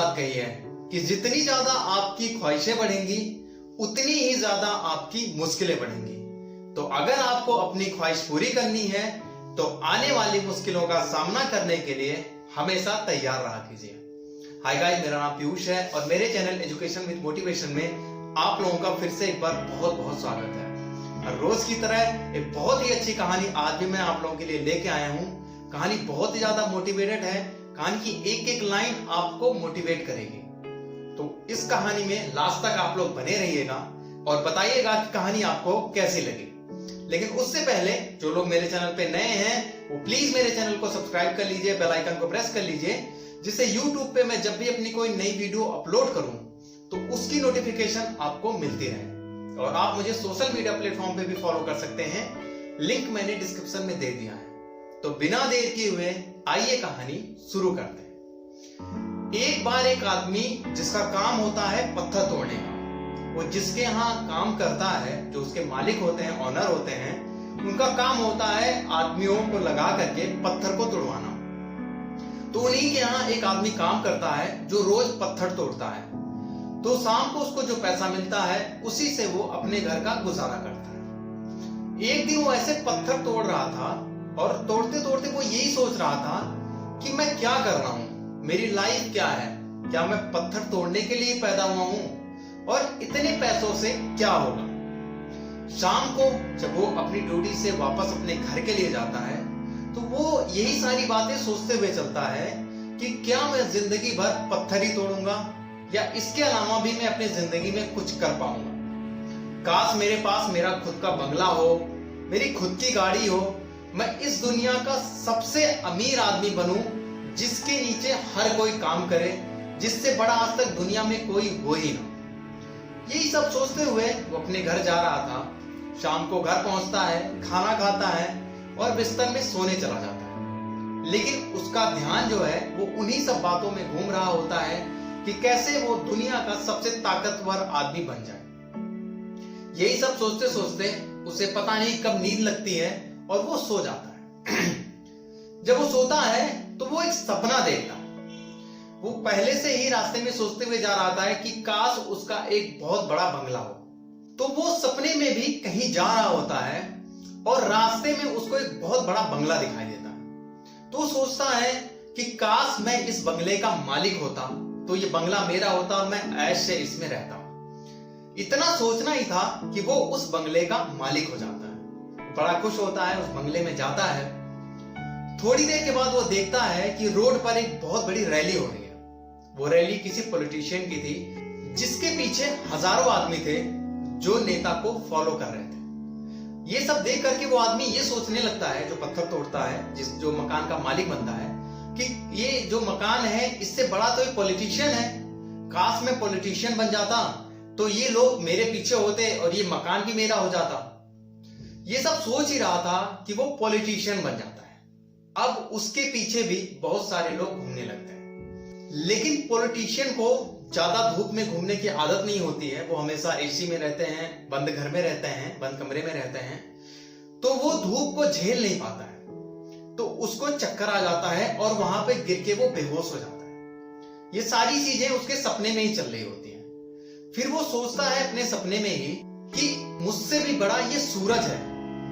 बात कही है कि जितनी ज्यादा आपकी ख्वाहिशें बढ़ेंगी उतनी ही ज्यादा आपकी मुश्किलें बढ़ेंगी। तो अगर आपको अपनी ख्वाहिश पूरी करनी है तो आने वाली मुश्किलों का सामना करने के लिए हमेशा तैयार रहा कीजिए। हाय गाइस, मेरा नाम पीयूष है और मेरे चैनल एजुकेशन विद मोटिवेशन में आप लोगों का फिर से एक बार बहुत बहुत स्वागत है। हर रोज की तरह एक बहुत ही अच्छी कहानी आज भी मैं आप लोगों के लिए लेके आया हूँ। कहानी बहुत ही ज्यादा मोटिवेटेड है। कहानी की एक एक लाइन आपको मोटिवेट करेगी। तो इस कहानी में लास्ट तक आप लोग बने रहिएगा और बताइएगा कि कहानी आपको कैसी लगी। लेकिन उससे पहले जो लोग मेरे चैनल पे नए हैं वो प्लीज मेरे चैनल को सब्सक्राइब कर लीजिए, बेल आइकन को प्रेस कर लीजिए, जिससे YouTube पे मैं जब भी अपनी कोई नई वीडियो अपलोड करूं तो उसकी नोटिफिकेशन आपको मिलती रहे। और आप मुझे सोशल मीडिया प्लेटफॉर्म पे भी फॉलो कर सकते हैं, लिंक मैंने डिस्क्रिप्शन में दे दिया है। तो बिना देर किए हुए आइए कहानी शुरू करते हैं। एक बार एक आदमी जिसका काम होता है पत्थर तोड़ने का, वो जिसके यहाँ काम करता है, जो उसके मालिक होते हैं, ऑनर होते हैं, उनका काम होता है आदमियों को लगा करके पत्थर को तोड़वाना। तो उन्हीं के यहाँ एक आदमी काम करता है जो रोज पत्थर तोड़ता है। तो शाम को उसको जो पैसा मिलता है उसी से वो अपने घर का गुजारा करता है। एक दिन वो ऐसे पत्थर तोड़ रहा था और तोड़ते तोड़ते वो यही सोच रहा था कि मैं क्या कर रहा हूं, मेरी लाइफ क्या है, क्या मैं पत्थर तोड़ने के लिए पैदा हुआ हूं और इतने पैसों से क्या होगा। शाम को जब वो अपनी ड्यूटी से वापस अपने घर के लिए जाता है तो वो यही सारी बातें सोचते हुए चलता है कि क्या मैं जिंदगी भर पत्थर ही तोड़ूंगा या इसके अलावा भी मैं अपनी जिंदगी में कुछ कर पाऊंगा। काश मेरे पास मेरा खुद का बंगला हो, मेरी खुद की गाड़ी हो, मैं इस दुनिया का सबसे अमीर आदमी बनूं जिसके नीचे हर कोई काम करे, जिससे बड़ा आज तक दुनिया में कोई हो ही ना। यही सब सोचते हुए वो अपने घर जा रहा था। शाम को घर पहुंचता है, खाना खाता है और बिस्तर में सोने चला जाता है। लेकिन उसका ध्यान जो है वो उन्हीं सब बातों में घूम रहा होता है कि कैसे वो दुनिया का सबसे ताकतवर आदमी बन जाए। यही सब सोचते सोचते उसे पता नहीं कब नींद लगती है और वो सो जाता है। जब वो सोता है तो वो एक सपना देखता है। वो पहले से ही रास्ते में सोचते हुए जा रहा था कि काश उसका एक बहुत बड़ा बंगला हो। तो वो सपने में भी कहीं जा रहा होता है और रास्ते में उसको एक बहुत बड़ा बंगला दिखाई देता है। तो वो सोचता है कि काश मैं इस बंगले का मालिक होता तो ये बंगला मेरा होता और मैं ऐश से इसमें रहता। इतना सोचना ही था कि वो उस बंगले का मालिक हो जाता है। बड़ा खुश होता है, उस बंगले में जाता है। थोड़ी देर के बाद वो देखता है कि रोड पर एक बहुत बड़ी रैली हो रही है। वो रैली किसी पॉलिटिशियन की थी जिसके पीछे हजारों आदमी थे जो नेता को फॉलो कर रहे थे। ये सब देख करके वो आदमी ये सोचने लगता है, जो पत्थर तोड़ता है, जो मकान का मालिक बनता है, कि ये जो मकान है इससे बड़ा तो एक पॉलिटिशियन है। काश मैं पॉलिटिशियन बन जाता तो ये लोग मेरे पीछे होते और ये मकान भी मेरा हो जाता। ये सब सोच ही रहा था कि वो पॉलिटिशियन बन जाता है। अब उसके पीछे भी बहुत सारे लोग घूमने लगते हैं। लेकिन पॉलिटिशियन को ज्यादा धूप में घूमने की आदत नहीं होती है। वो हमेशा एसी में रहते हैं, बंद घर में रहते हैं, बंद कमरे में रहते हैं। तो वो धूप को झेल नहीं पाता है, तो उसको चक्कर आ जाता है और वहां पे गिर के वो बेहोश हो जाता है। ये सारी चीजें उसके सपने में ही चल रही होती हैं। फिर वो सोचता है अपने सपने में ही कि मुझसे भी बड़ा ये सूरज है,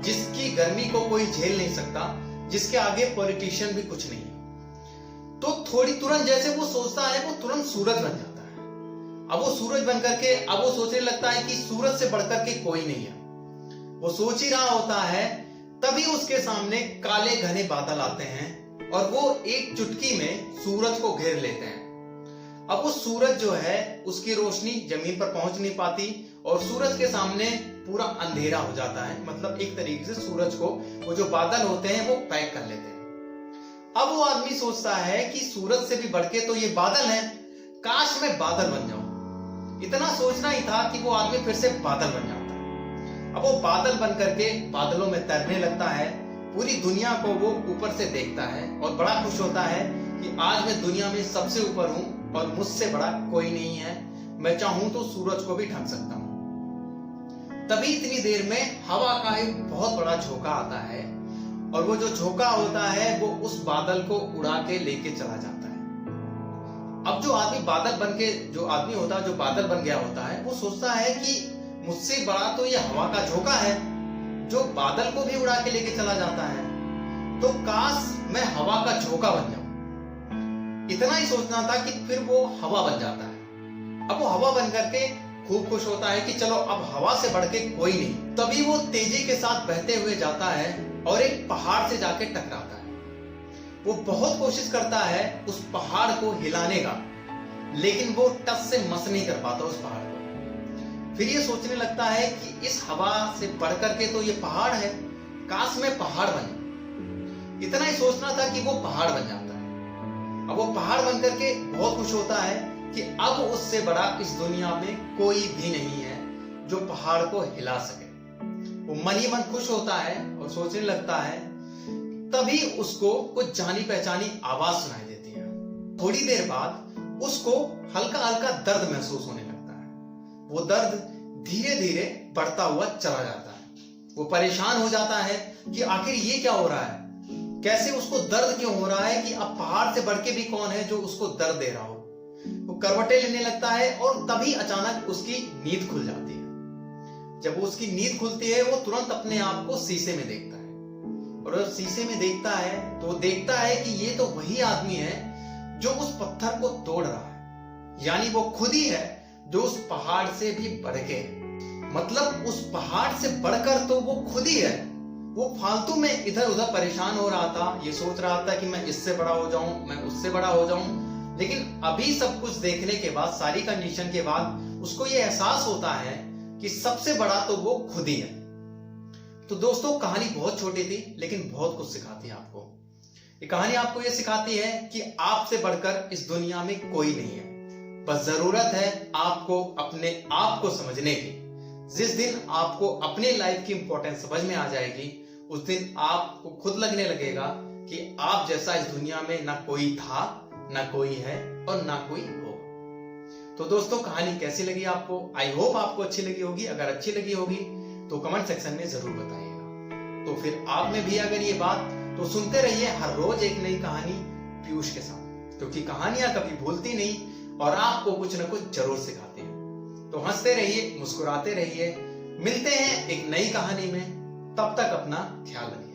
जिसकी गर्मी को कोई झेल नहीं सकता, जिसके आगे पॉलिटिशियन भी कुछ नहीं है। तो थोड़ी तुरंत जैसे वो सोचता है वो तुरंत सूरज बन जाता है। अब वो सूरज बन करके अब वो सोचने लगता है कि सूरज से बढ़कर के कोई नहीं है। वो सोच ही रहा होता है, तभी उसके सामने काले घने बादल आते हैं और वो एक चुटकी में सूरज को घेर लेते हैं। अब वो सूरज जो है उसकी रोशनी जमीन पर पहुंच नहीं पाती और सूरज के सामने पूरा अंधेरा हो जाता है। मतलब एक तरीके से सूरज को वो जो बादल होते हैं वो पैक कर लेते हैं। अब वो आदमी सोचता है कि सूरज से भी बढ़ के तो ये बादल है, काश मैं बादल बन जाऊं। इतना सोचना ही था कि वो आदमी फिर से बादल बन जाता है। अब वो बादल बन करके बादलों में तैरने लगता है। पूरी दुनिया को वो ऊपर से देखता है और बड़ा खुश होता है कि आज मैं दुनिया में सबसे ऊपर हूं और मुझसे बड़ा कोई नहीं है। मैं चाहूं तो सूरज को भी ढक सकता हूं। तभी इतनी देर में हवा का एक बहुत बड़ा झोंका आता है और वो जो झोंका होता है वो उस बादल को उड़ा के लेके चला जाता है। अब जो आदमी बादल बन के जो आदमी होता है, जो बादल बन गया होता है, वो सोचता है कि मुझसे बड़ा तो ये हवा का झोंका है जो बादल को भी उड़ा के लेके चला जाता है, तो काश मैं हवा का झोंका बन जाऊं। इतना ही सोचना था कि फिर वो हवा बन जाता है। अब वो हवा बन करके खूब खुश होता है कि चलो अब हवा से बढ़ के कोई नहीं। तभी वो तेजी के साथ बहते हुए जाता है और एक पहाड़ से जाके टकराता है। वो बहुत कोशिश करता है उस पहाड़ को हिलाने का, लेकिन वो टस से मस नहीं कर पाता उस पहाड़ को। फिर ये सोचने लगता है कि इस हवा से बढ़ करके तो ये पहाड़ है, काश मैं पहाड़ बन जाऊं। इतना ही सोचना था कि वो पहाड़ बन जाता है। अब वो पहाड़ बन करके बहुत खुश होता है कि अब उससे बड़ा इस दुनिया में कोई भी नहीं है जो पहाड़ को हिला सके। वो मन ही मन खुश होता है और सोचने लगता है। तभी उसको कुछ जानी पहचानी आवाज सुनाई देती है। थोड़ी देर बाद उसको हल्का हल्का दर्द महसूस होने लगता है। वो दर्द धीरे धीरे बढ़ता हुआ चला जाता है। वो परेशान हो जाता है कि आखिर ये क्या हो रहा है, कैसे उसको दर्द क्यों हो रहा है कि अब पहाड़ से बढ़ के भी कौन है जो उसको दर्द दे रहा हो। वो करवटें लेने लगता है और तभी अचानक उसकी नींद खुल जाती है। जब उसकी नींद खुलती है वो तुरंत अपने आप को शीशे में देखता है और जब शीशे में देखता है तो देखता है कि ये तो वही आदमी है जो उस पत्थर को तोड़ रहा है। यानी वो खुद ही है जो उस पहाड़ से भी बढ़ के, मतलब उस पहाड़ से बढ़कर तो वो खुद ही है। वो फालतू में इधर उधर परेशान हो रहा था, ये सोच रहा था कि मैं इससे बड़ा हो जाऊं, मैं उससे बड़ा हो जाऊं, लेकिन अभी सब कुछ देखने के बाद, सारी कंडीशन के बाद उसको ये एहसास होता है कि सबसे बड़ा तो वो खुद ही है। तो दोस्तों कहानी बहुत छोटी थी लेकिन बहुत कुछ सिखाती है आपको। ये कहानी आपको ये सिखाती है कि आपसे बढ़कर इस दुनिया में कोई नहीं है। बस जरूरत है आपको अपने आप को समझने की। जिस दिन आपको अपनी लाइफ की इंपॉर्टेंस समझ में आ जाएगी, उस दिन आपको खुद लगने लगेगा कि आप जैसा इस दुनिया में ना कोई था, ना कोई है और ना कोई होगा। तो दोस्तों कहानी कैसी लगी आपको? आई होप आपको अच्छी लगी होगी। अगर अच्छी लगी होगी तो कमेंट सेक्शन में जरूर बताइएगा। तो फिर आप में भी अगर ये बात, तो सुनते रहिए हर रोज एक नई कहानी पीयूष के साथ, क्योंकि कहानियां कभी भूलती नहीं और आपको कुछ ना कुछ जरूर सिखाती है। तो हंसते रहिए, मुस्कुराते रहिए। मिलते हैं एक नई कहानी में। तब तक अपना ख्याल रखिए।